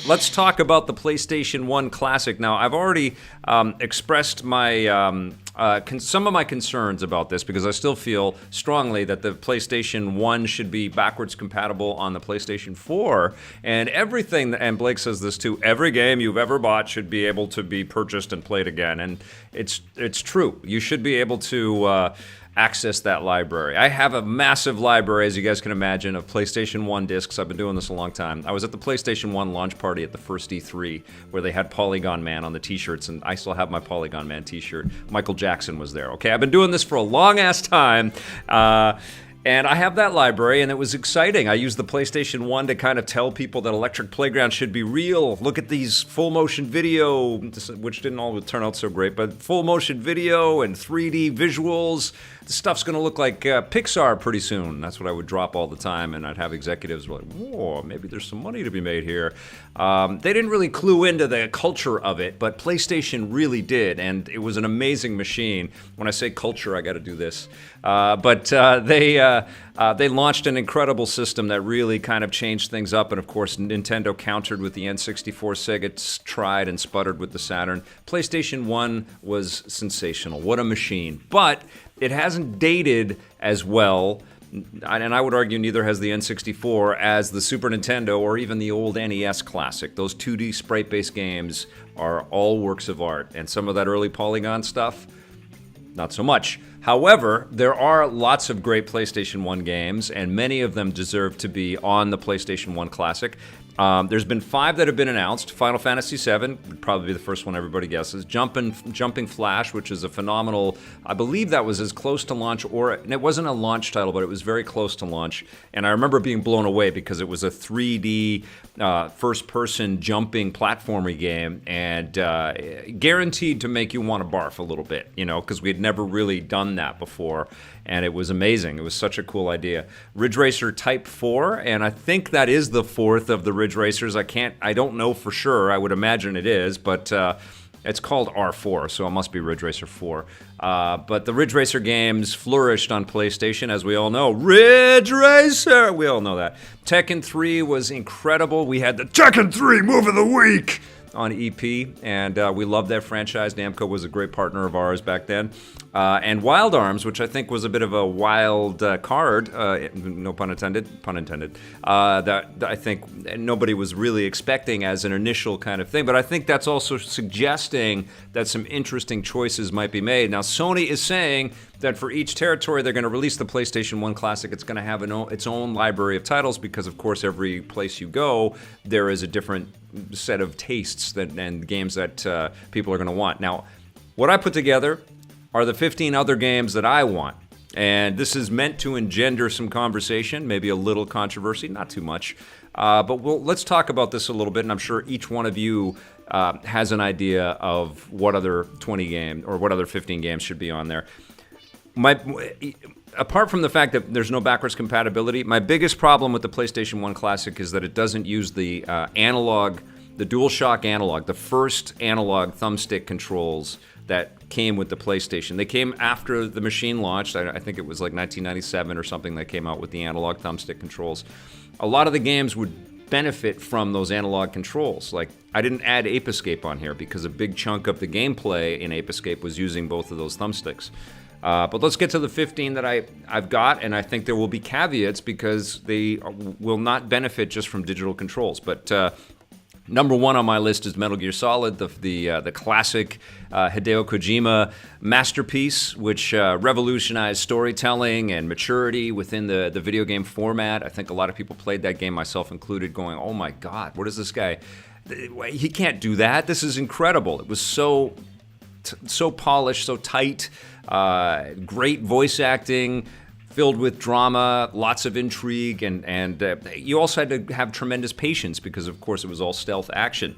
let's talk about the PlayStation 1 Classic. Now, I've already expressed my some of my concerns about this because I still feel strongly that the PlayStation 1 should be backwards compatible on the PlayStation 4. And everything, and Blake says this too, every game you've ever bought should be able to be purchased and played again. And it's true. You should be able to access that library. I have a massive library, as you guys can imagine, of PlayStation 1 discs. I've been doing this a long time. I was at the PlayStation 1 launch party at the first E3 where they had Polygon Man on the t-shirts, and I still have my Polygon Man t-shirt. Michael Jackson was there, okay? I've been doing this for a long-ass time. And I have that library, and it was exciting. I used the PlayStation 1 to kind of tell people that Electric Playground should be real. Look at these full motion video, which didn't always turn out so great, but full motion video and 3D visuals. The stuff's going to look like Pixar pretty soon. That's what I would drop all the time, and I'd have executives like, whoa, maybe there's some money to be made here. They didn't really clue into the culture of it, but PlayStation really did, and it was an amazing machine. When I say culture, I got to do this. But they launched an incredible system that really kind of changed things up, and of course Nintendo countered with the N64. Sega tried and sputtered with the Saturn. PlayStation 1 was sensational. What a machine. But it hasn't dated as well, and I would argue neither has the N64, as the Super Nintendo or even the old NES Classic. Those 2D sprite-based games are all works of art, and some of that early Polygon stuff, not so much. However, there are lots of great PlayStation 1 games, and many of them deserve to be on the PlayStation 1 Classic. There's been 5 that have been announced. Final Fantasy VII would probably be the first one everybody guesses. Jumping Flash, which is a phenomenal, I believe that was as close to launch, and it wasn't a launch title, but it was very close to launch. And I remember being blown away because it was a 3D first-person jumping platformy game, and guaranteed to make you want to barf a little bit, because we had never really done that before. And it was amazing. It was such a cool idea. Ridge Racer Type 4, and I think that is the 4th of the Ridge Racers. I don't know for sure. I would imagine it is, but it's called R4, so it must be Ridge Racer 4. But the Ridge Racer games flourished on PlayStation, as we all know. Ridge Racer! We all know that. Tekken 3 was incredible. We had the Tekken 3 Move of the Week on EP, and we loved that franchise. Namco was a great partner of ours back then. And Wild Arms, which I think was a bit of a wild card, no pun intended, that I think nobody was really expecting as an initial kind of thing. But I think that's also suggesting that some interesting choices might be made. Now, Sony is saying that for each territory they're going to release the PlayStation 1 Classic. It's going to have its own library of titles because, of course, every place you go, there is a different set of tastes and games that people are going to want. Now, what I put together are the 15 other games that I want. And this is meant to engender some conversation, maybe a little controversy, not too much. But let's talk about this a little bit, and I'm sure each one of you has an idea of what other 20 games or what other 15 games should be on there. Apart from the fact that there's no backwards compatibility, my biggest problem with the PlayStation 1 Classic is that it doesn't use the analog, the DualShock analog, the first analog thumbstick controls that came with the PlayStation. They came after the machine launched. I think it was like 1997 or something that came out with the analog thumbstick controls. A lot of the games would benefit from those analog controls. Like, I didn't add Ape Escape on here because a big chunk of the gameplay in Ape Escape was using both of those thumbsticks. But let's get to the 15 that I've got, and I think there will be caveats because they will not benefit just from digital controls. But number 1 on my list is Metal Gear Solid, the classic Hideo Kojima masterpiece, which revolutionized storytelling and maturity within the video game format. I think a lot of people played that game, myself included, going, oh my God, what is this guy? He can't do that. This is incredible. It was so polished, so tight, great voice acting, filled with drama, lots of intrigue, and you also had to have tremendous patience because, of course, it was all stealth action.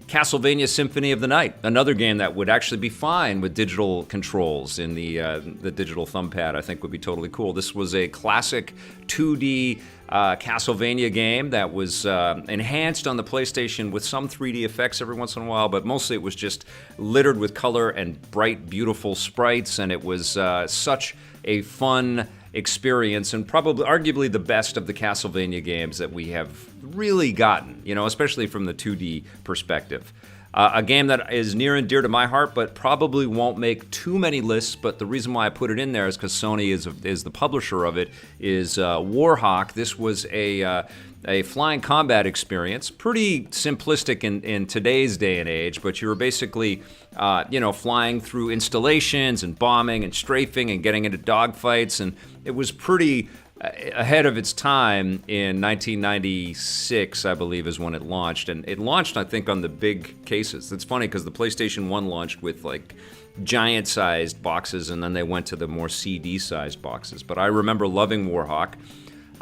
Castlevania Symphony of the Night, another game that would actually be fine with digital controls in the digital thumb pad, I think would be totally cool. This was a classic 2D Castlevania game that was enhanced on the PlayStation with some 3D effects every once in a while, but mostly it was just littered with color and bright, beautiful sprites, and it was such a fun experience, and probably arguably the best of the Castlevania games that we have really gotten, especially from the 2D perspective. A game that is near and dear to my heart, but probably won't make too many lists. But the reason why I put it in there is because Sony is the publisher of it. Is Warhawk. This was a flying combat experience, pretty simplistic in today's day and age. But you were basically, flying through installations and bombing and strafing and getting into dogfights, and it was pretty ahead of its time. In 1996, I believe, is when it launched. And it launched, I think, on the big cases. It's funny because the PlayStation 1 launched with like giant-sized boxes, and then they went to the more CD-sized boxes. But I remember loving Warhawk.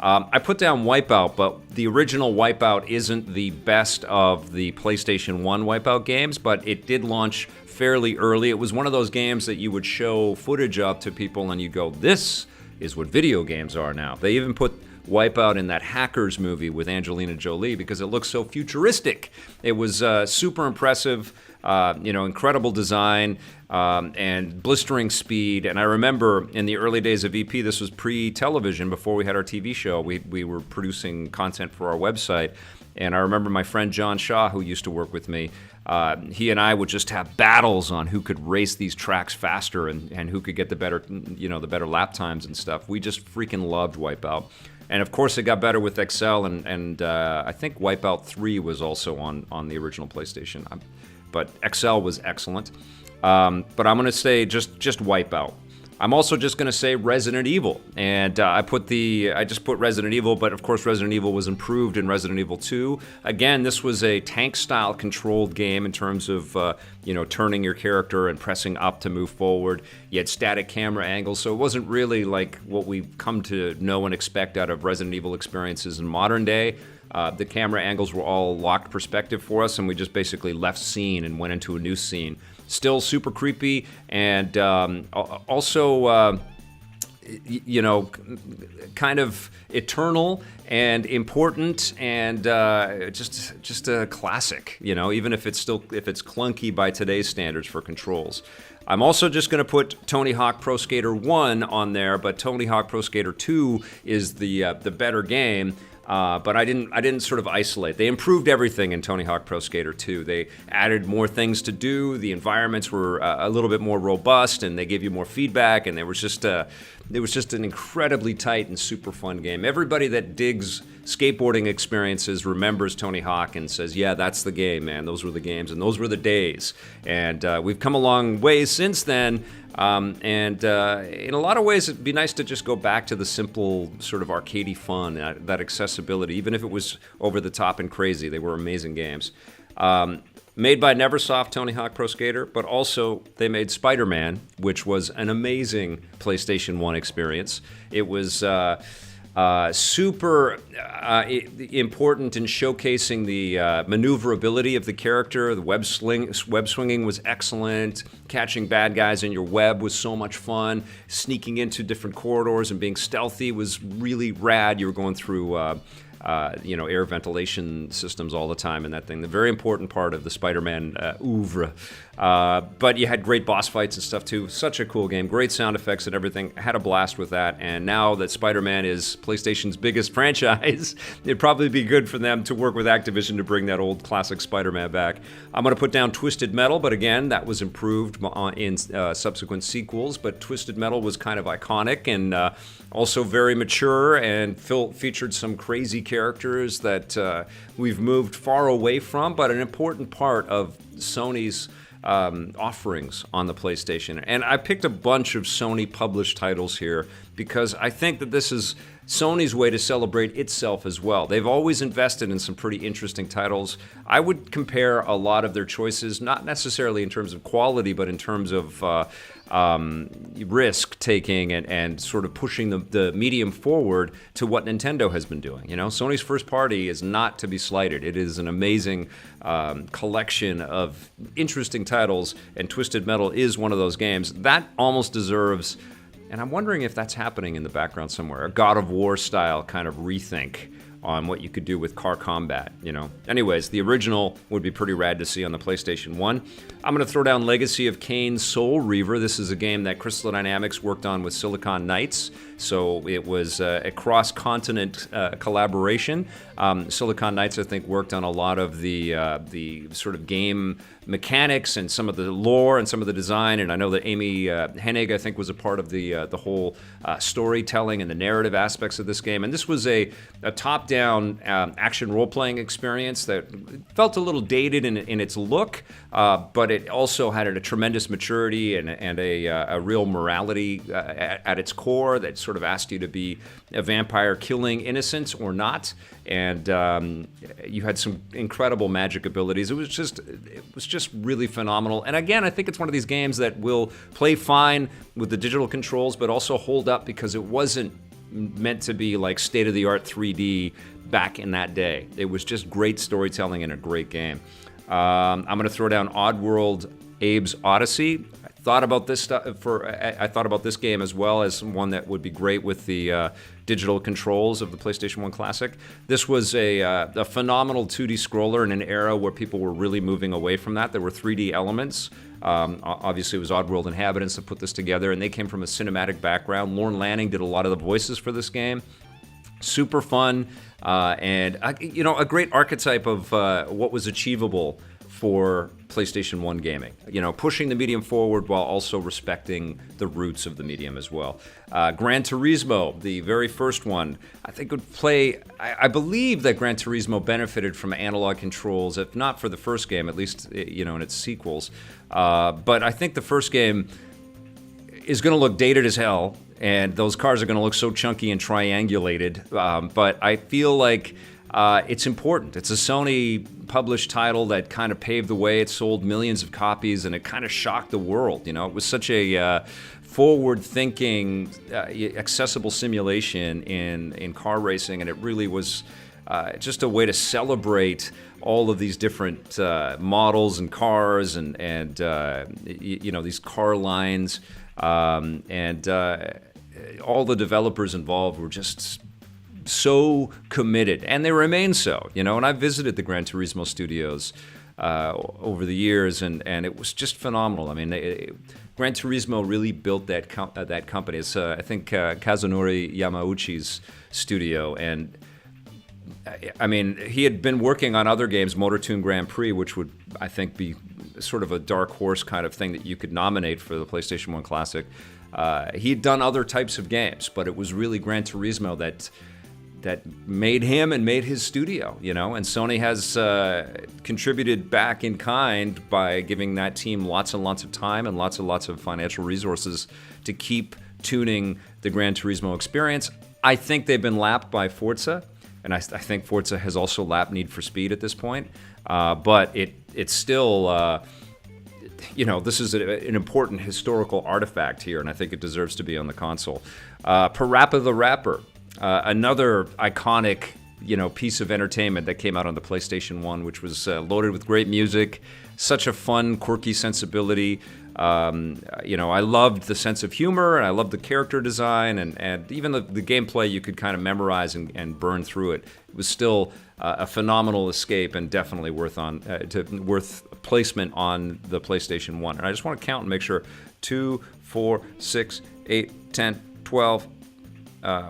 I put down WipeOut, but the original WipeOut isn't the best of the PlayStation 1 WipeOut games, but it did launch fairly early. It was one of those games that you would show footage of to people, and you go, this is what video games are now. They even put WipeOut in that Hackers movie with Angelina Jolie because it looks so futuristic. It was super impressive, incredible design, and blistering speed. And I remember in the early days of EP, this was pre-television, before we had our TV show, we were producing content for our website. And I remember my friend John Shaw, who used to work with me, he and I would just have battles on who could race these tracks faster and who could get the better lap times and stuff. We just freaking loved WipeOut. And of course, it got better with XL, and I think WipeOut 3 was also on the original PlayStation. But XL was excellent. But I'm going to say just WipeOut. I'm also just going to say Resident Evil, and I just put Resident Evil, but of course Resident Evil was improved in Resident Evil 2. Again, this was a tank-style controlled game in terms of turning your character and pressing up to move forward. You had static camera angles, so it wasn't really like what we've come to know and expect out of Resident Evil experiences in modern day. The camera angles were all locked perspective for us, and we just basically left scene and went into a new scene. Still super creepy, and also, kind of eternal and important, and just a classic. Even if it's clunky by today's standards for controls. I'm also just going to put Tony Hawk Pro Skater 1 on there, but Tony Hawk Pro Skater 2 is the better game. But I didn't sort of isolate. They improved everything in Tony Hawk Pro Skater 2. They added more things to do. The environments were a little bit more robust, and they gave you more feedback. And it was just an incredibly tight and super fun game. Everybody that digs skateboarding experiences remembers Tony Hawk and says, "Yeah, that's the game, man. Those were the games, and those were the days." And we've come a long way since then. And in a lot of ways, it'd be nice to just go back to the simple sort of arcadey fun, that accessibility, even if it was over the top and crazy. They were amazing games. Made by Neversoft, Tony Hawk Pro Skater, but also they made Spider-Man, which was an amazing PlayStation 1 experience. It was super important in showcasing the maneuverability of the character. The web swinging was excellent. Catching bad guys in your web was so much fun. Sneaking into different corridors and being stealthy was really rad. You were going through air ventilation systems all the time in that thing. The very important part of the Spider-Man oeuvre. But you had great boss fights and stuff too. Such a cool game. Great sound effects and everything. I had a blast with that. And now that Spider-Man is PlayStation's biggest franchise, it'd probably be good for them to work with Activision to bring that old classic Spider-Man back. I'm going to put down Twisted Metal, but again, that was improved in subsequent sequels. But Twisted Metal was kind of iconic and also very mature, and featured some crazy characters that we've moved far away from, but an important part of Sony's offerings on the PlayStation. And I picked a bunch of Sony published titles here because I think that this is Sony's way to celebrate itself as well. They've always invested in some pretty interesting titles. I would compare a lot of their choices, not necessarily in terms of quality, but in terms of risk taking and sort of pushing the medium forward to what Nintendo has been doing. Sony's first party is not to be slighted. It is an amazing collection of interesting titles, and Twisted Metal is one of those games that almost deserves, and I'm wondering if that's happening in the background somewhere, a God of War style kind of rethink on what you could do with car combat, Anyways, the original would be pretty rad to see on the PlayStation 1. I'm going to throw down Legacy of Kain Soul Reaver. This is a game that Crystal Dynamics worked on with Silicon Knights. So it was a cross-continent collaboration. Silicon Knights, I think, worked on a lot of the sort of game mechanics and some of the lore and some of the design. And I know that Amy Hennig, I think, was a part of the whole storytelling and the narrative aspects of this game. And this was a top-down action role-playing experience that felt a little dated in its look, but it also had a tremendous maturity and a real morality at its core that sort of asked you to be a vampire killing innocents or not. And you had some incredible magic abilities. It was just really phenomenal. And again, I think it's one of these games that will play fine with the digital controls, but also hold up because it wasn't meant to be like state-of-the-art 3D back in that day. It was just great storytelling and a great game. I'm going to throw down Oddworld, Abe's Oddysee. I thought about this game as well as one that would be great with the digital controls of the PlayStation 1 Classic. This was a phenomenal 2D scroller in an era where people were really moving away from that. There were 3D elements. Obviously, it was Oddworld Inhabitants that put this together, and they came from a cinematic background. Lorne Lanning did a lot of the voices for this game. Super fun, and a great archetype of what was achievable for PlayStation 1 gaming. Pushing the medium forward while also respecting the roots of the medium as well. Gran Turismo, the very first one, I think would play. I believe that Gran Turismo benefited from analog controls, if not for the first game, at least in its sequels. But I think the first game is going to look dated as hell, and those cars are going to look so chunky and triangulated. But I feel like it's important. It's a Sony published title that kind of paved the way. It sold millions of copies, and it kind of shocked the world. It was such a forward-thinking, accessible simulation in car racing, and it really was just a way to celebrate all of these different models and cars and these car lines, and all the developers involved were just so committed, and they remain so. And I visited the Gran Turismo studios over the years, and it was just phenomenal. I mean, Gran Turismo really built that company. It's I think Kazunori Yamauchi's studio, and I mean, he had been working on other games, Motor Tune Grand Prix, which would, I think, be sort of a dark horse kind of thing that you could nominate for the PlayStation 1 Classic. He had done other types of games, but it was really Gran Turismo that made him and made his studio, and Sony has contributed back in kind by giving that team lots and lots of time and lots of financial resources to keep tuning the Gran Turismo experience. I think they've been lapped by Forza, and I think Forza has also lapped Need for Speed at this point, but it's still, this is an important historical artifact here, and I think it deserves to be on the console. Parappa the Rapper. Another iconic, piece of entertainment that came out on the PlayStation 1, which was loaded with great music, such a fun, quirky sensibility. I loved the sense of humor, and I loved the character design, and even the gameplay you could kind of memorize and burn through it. It was still a phenomenal escape, and definitely worth placement on the PlayStation 1. And I just want to count and make sure: 2, 4, 6, 8, 10, 12.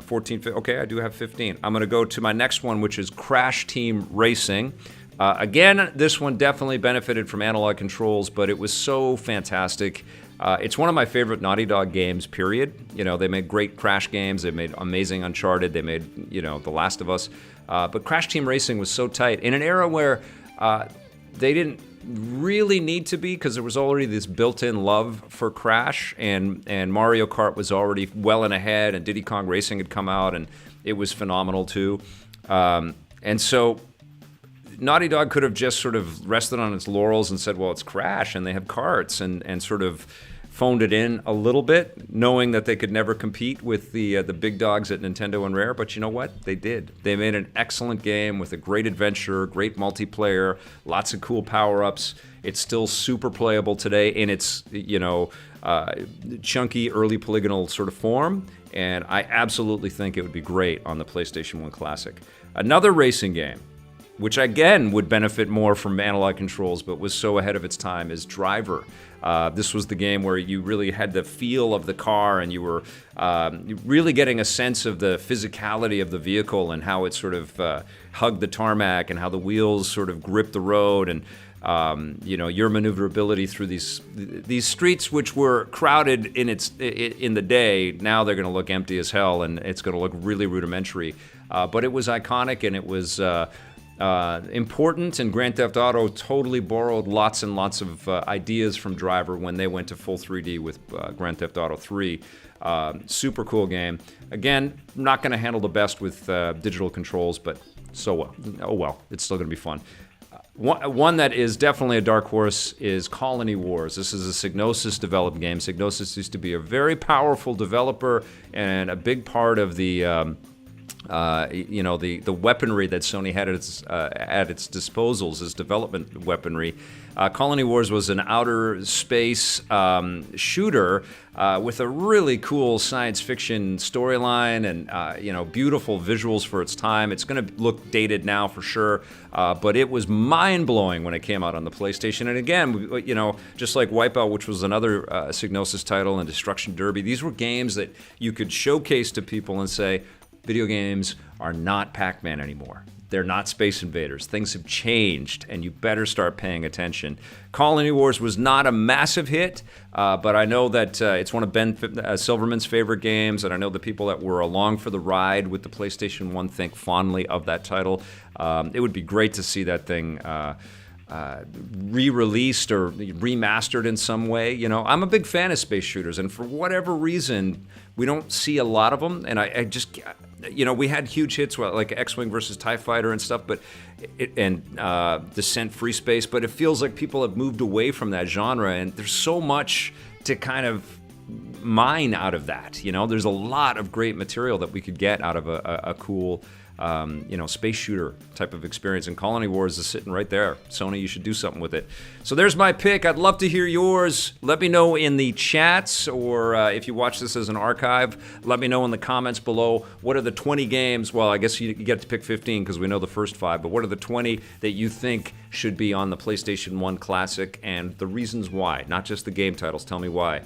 14, 15. Okay, I do have 15. I'm going to go to my next one, which is Crash Team Racing. Again, this one definitely benefited from analog controls, but it was so fantastic. It's one of my favorite Naughty Dog games, period. They made great Crash games. They made amazing Uncharted. They made, The Last of Us. But Crash Team Racing was so tight in an era where they didn't really need to be, because there was already this built-in love for Crash, and Mario Kart was already well and ahead, and Diddy Kong Racing had come out, and it was phenomenal too. And so Naughty Dog could have just sort of rested on its laurels and said, well, it's Crash, and they have karts, and sort of phoned it in a little bit, knowing that they could never compete with the big dogs at Nintendo and Rare. But you know what? They did. They made an excellent game with a great adventure, great multiplayer, lots of cool power-ups. It's still super playable today in its, chunky, early polygonal sort of form. And I absolutely think it would be great on the PlayStation 1 Classic. Another racing game, which again would benefit more from analog controls, but was so ahead of its time, is Driver. This was the game where you really had the feel of the car, and you were really getting a sense of the physicality of the vehicle and how it sort of hugged the tarmac and how the wheels sort of gripped the road, and your maneuverability through these streets, which were crowded in the day. Now they're going to look empty as hell, and it's going to look really rudimentary. But it was iconic, and it was important, and Grand Theft Auto totally borrowed lots and lots of ideas from Driver when they went to full 3D with Grand Theft Auto 3. Super cool game. Again, not going to handle the best with digital controls, but it's still going to be fun. One that is definitely a dark horse is Colony Wars. This is a Psygnosis developed game. Psygnosis used to be a very powerful developer and a big part of the weaponry that Sony had at its disposals as development weaponry. Colony Wars was an outer space shooter with a really cool science fiction storyline and beautiful visuals for its time. It's going to look dated now for sure, but it was mind-blowing when it came out on the PlayStation. And again, just like WipeOut, which was another Psygnosis title, and Destruction Derby, these were games that you could showcase to people and say, video games are not Pac-Man anymore. They're not Space Invaders. Things have changed, and you better start paying attention. Colony Wars was not a massive hit, but I know that it's one of Ben Silverman's favorite games, and I know the people that were along for the ride with the PlayStation 1 think fondly of that title. It would be great to see that thing re-released or remastered in some way. I'm a big fan of space shooters, and for whatever reason, we don't see a lot of them. And I just, we had huge hits like X-Wing versus TIE Fighter and stuff, and Descent Free Space, but it feels like people have moved away from that genre, and there's so much to kind of mine out of that. There's a lot of great material that we could get out of a cool space shooter type of experience, and Colony Wars is sitting right there. Sony, you should do something with it. So there's my pick. I'd love to hear yours. Let me know in the chats, or if you watch this as an archive, let me know in the comments below. What are the 20 games? Well, I guess you get to pick 15 because we know the first 5, but what are the 20 that you think should be on the PlayStation 1 Classic, and the reasons why? Not just the game titles. Tell me why.